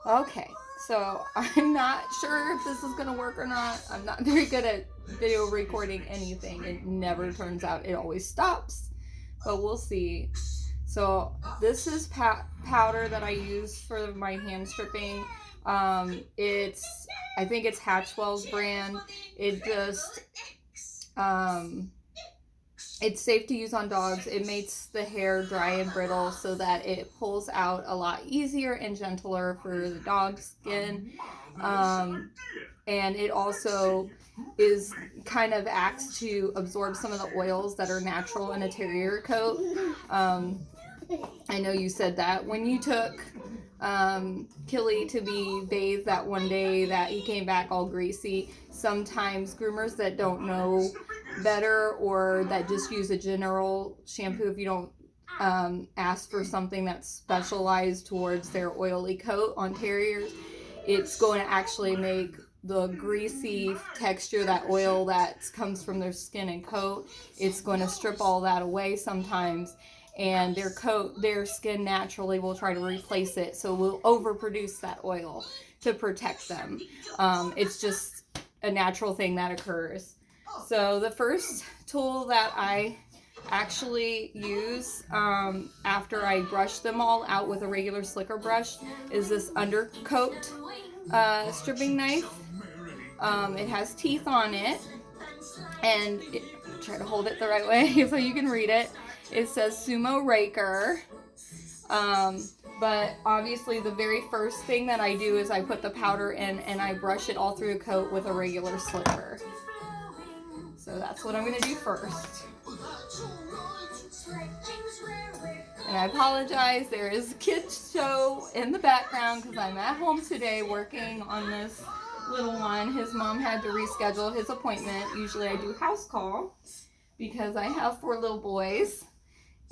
Okay, so I'm not sure if this is gonna work or not. I'm not very good at video recording anything. It never turns out. It always stops, but we'll see. So this is powder that I use for my hand stripping. It's I think it's Hatchwell's brand. It just um, it's safe to use on dogs. It makes the hair dry and brittle so that it pulls out a lot easier and gentler for the dog's skin. Um, and it also is kind of acts to absorb some of the oils that are natural in a terrier coat. I know you said that when you took Killy to be bathed that one day that he came back all greasy. Sometimes groomers that don't know better or that just use a general shampoo, if you don't ask for something that's specialized towards their oily coat on terriers, it's going to actually make the greasy texture, that oil that comes from their skin and coat, it's going to strip all that away sometimes, and their skin naturally will try to replace it, so we'll overproduce that oil to protect them. It's just a natural thing that occurs. So the first tool that I actually use after I brush them all out with a regular slicker brush is this undercoat stripping knife. It has teeth on it, and try to hold it the right way so you can read it. It says Sumo Raker. But obviously the very first thing that I do is I put the powder in and I brush it all through a coat with a regular slicker. So that's what I'm going to do first. And I apologize, there is a kids show in the background because I'm at home today working on this little one. His mom had to reschedule his appointment. Usually I do house call because I have 4 little boys.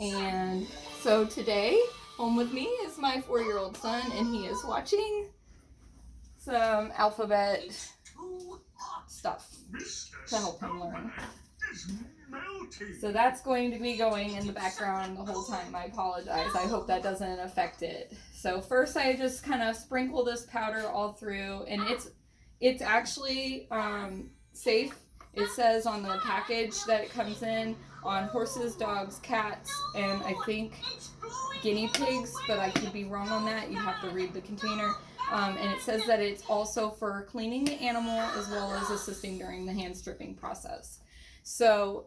And so today, home with me is my 4-year-old son, and he is watching some alphabet stuff to help him learn. So that's going to be going in the background the whole time. I apologize. I hope that doesn't affect it. So first I just kind of sprinkle this powder all through, and it's actually safe. It says on the package that it comes in on horses, dogs, cats, and I think guinea pigs, but I could be wrong on that. You have to read the container. And it says that it's also for cleaning the animal as well as assisting during the hand stripping process. So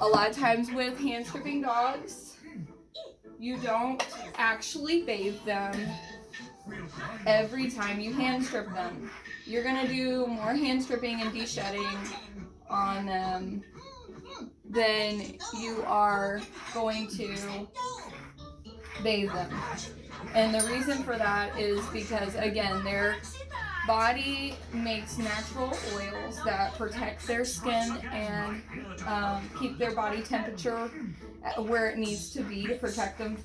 a lot of times with hand stripping dogs, you don't actually bathe them every time you hand strip them. You're going to do more hand stripping and de-shedding on them than you are going to bathe them. And the reason for that is because, again, their body makes natural oils that protect their skin and keep their body temperature where it needs to be to protect them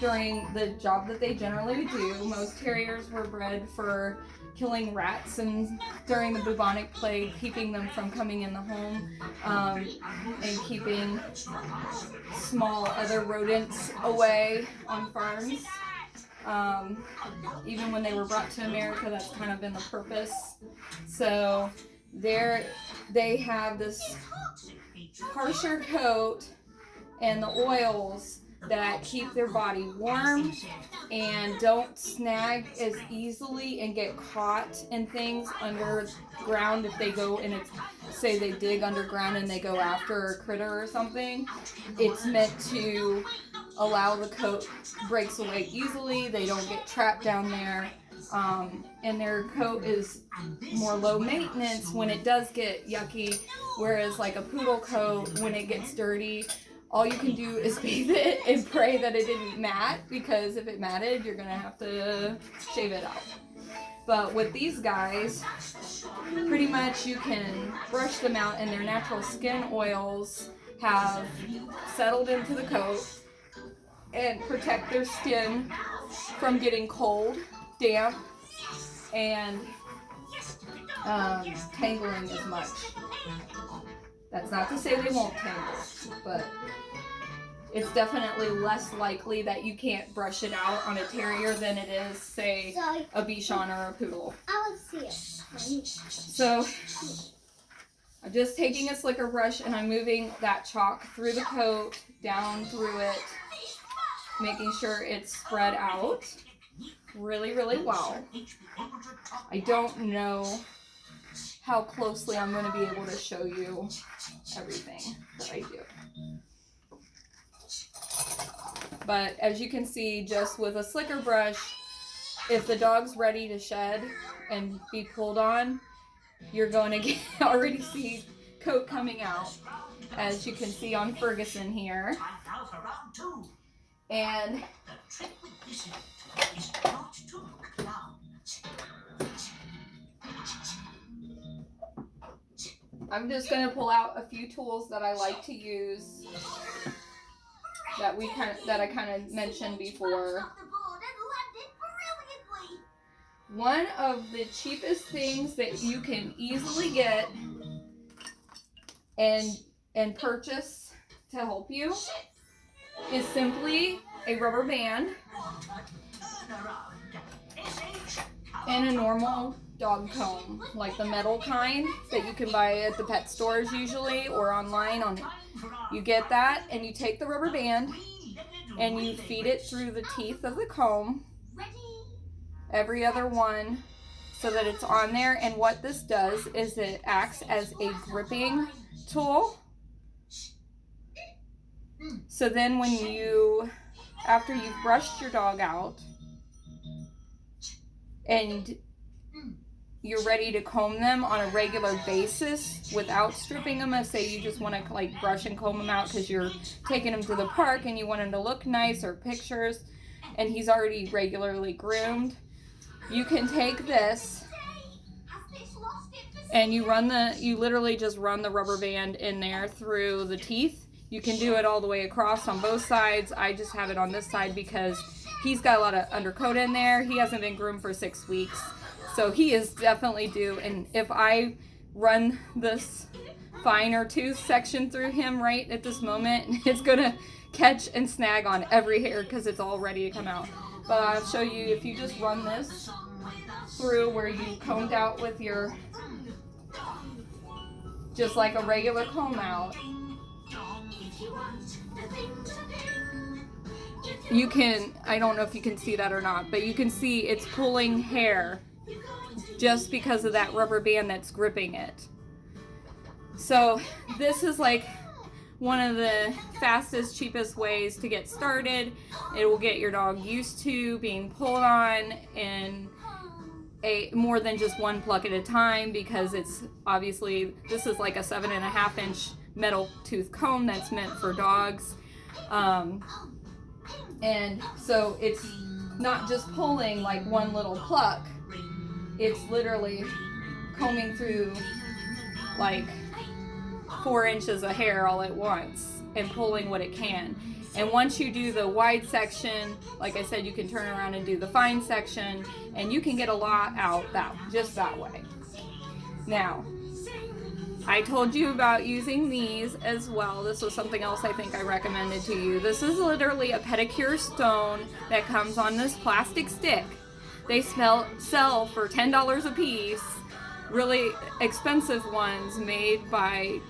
during the job that they generally do. Most terriers were bred for killing rats and during the bubonic plague, keeping them from coming in the home, and keeping small other rodents away on farms. Even when they were brought to America, that's kind of been the purpose. So they have this harsher coat and the oils that keep their body warm and don't snag as easily and get caught in things underground if they go and say they dig underground and they go after a critter or something. It's meant to allow the coat breaks away easily. They don't get trapped down there. And their coat is more low maintenance when it does get yucky, whereas like a poodle coat, when it gets dirty, all you can do is bathe it and pray that it didn't mat, because if it matted, you're going to have to shave it out. But with these guys, pretty much you can brush them out and their natural skin oils have settled into the coat and protect their skin from getting cold, damp, and tangling as much. That's not to say they won't tangle, but it's definitely less likely that you can't brush it out on a terrier than it is, say, a Bichon or a Poodle. So I'm just taking a slicker brush and I'm moving that chalk through the coat, down through it, making sure it's spread out really, really well. I don't know how closely I'm going to be able to show you everything that I do. But as you can see, just with a slicker brush, if the dog's ready to shed and be pulled on, you're going to already see coat coming out, as you can see on Ferguson here. And I'm just going to pull out a few tools that I like to use that I kind of mentioned before. One of the cheapest things that you can easily get and purchase to help you is simply a rubber band and a normal dog comb, like the metal kind that you can buy at the pet stores usually, or online. You get that and you take the rubber band and you feed it through the teeth of the comb, every other one, so that it's on there. And what this does is it acts as a gripping tool. So then after you've brushed your dog out and you're ready to comb them on a regular basis without stripping them, as say you just want to like brush and comb them out because you're taking them to the park and you want them to look nice, or pictures, and he's already regularly groomed, you can take this and you literally just run the rubber band in there through the teeth. You can do it all the way across on both sides. I just have it on this side because he's got a lot of undercoat in there. He hasn't been groomed for 6 weeks. So he is definitely due, and if I run this finer tooth section through him right at this moment, it's going to catch and snag on every hair because it's all ready to come out. But I'll show you, if you just run this through where you combed out with your, just like a regular comb out, you can, I don't know if you can see that or not, but you can see it's pulling hair just because of that rubber band that's gripping it. So this is like one of the fastest, cheapest ways to get started. It will get your dog used to being pulled on in more than just one pluck at a time, because it's obviously, this is like a 7.5 inch metal tooth comb that's meant for dogs. And so it's not just pulling like one little pluck. It's literally combing through like 4 inches of hair all at once and pulling what it can. And once you do the wide section, like I said, you can turn around and do the fine section, and you can get a lot out just that way. Now, I told you about using these as well. This was something else I think I recommended to you. This is literally a pedicure stone that comes on this plastic stick. They sell for $10 a piece, really expensive ones made by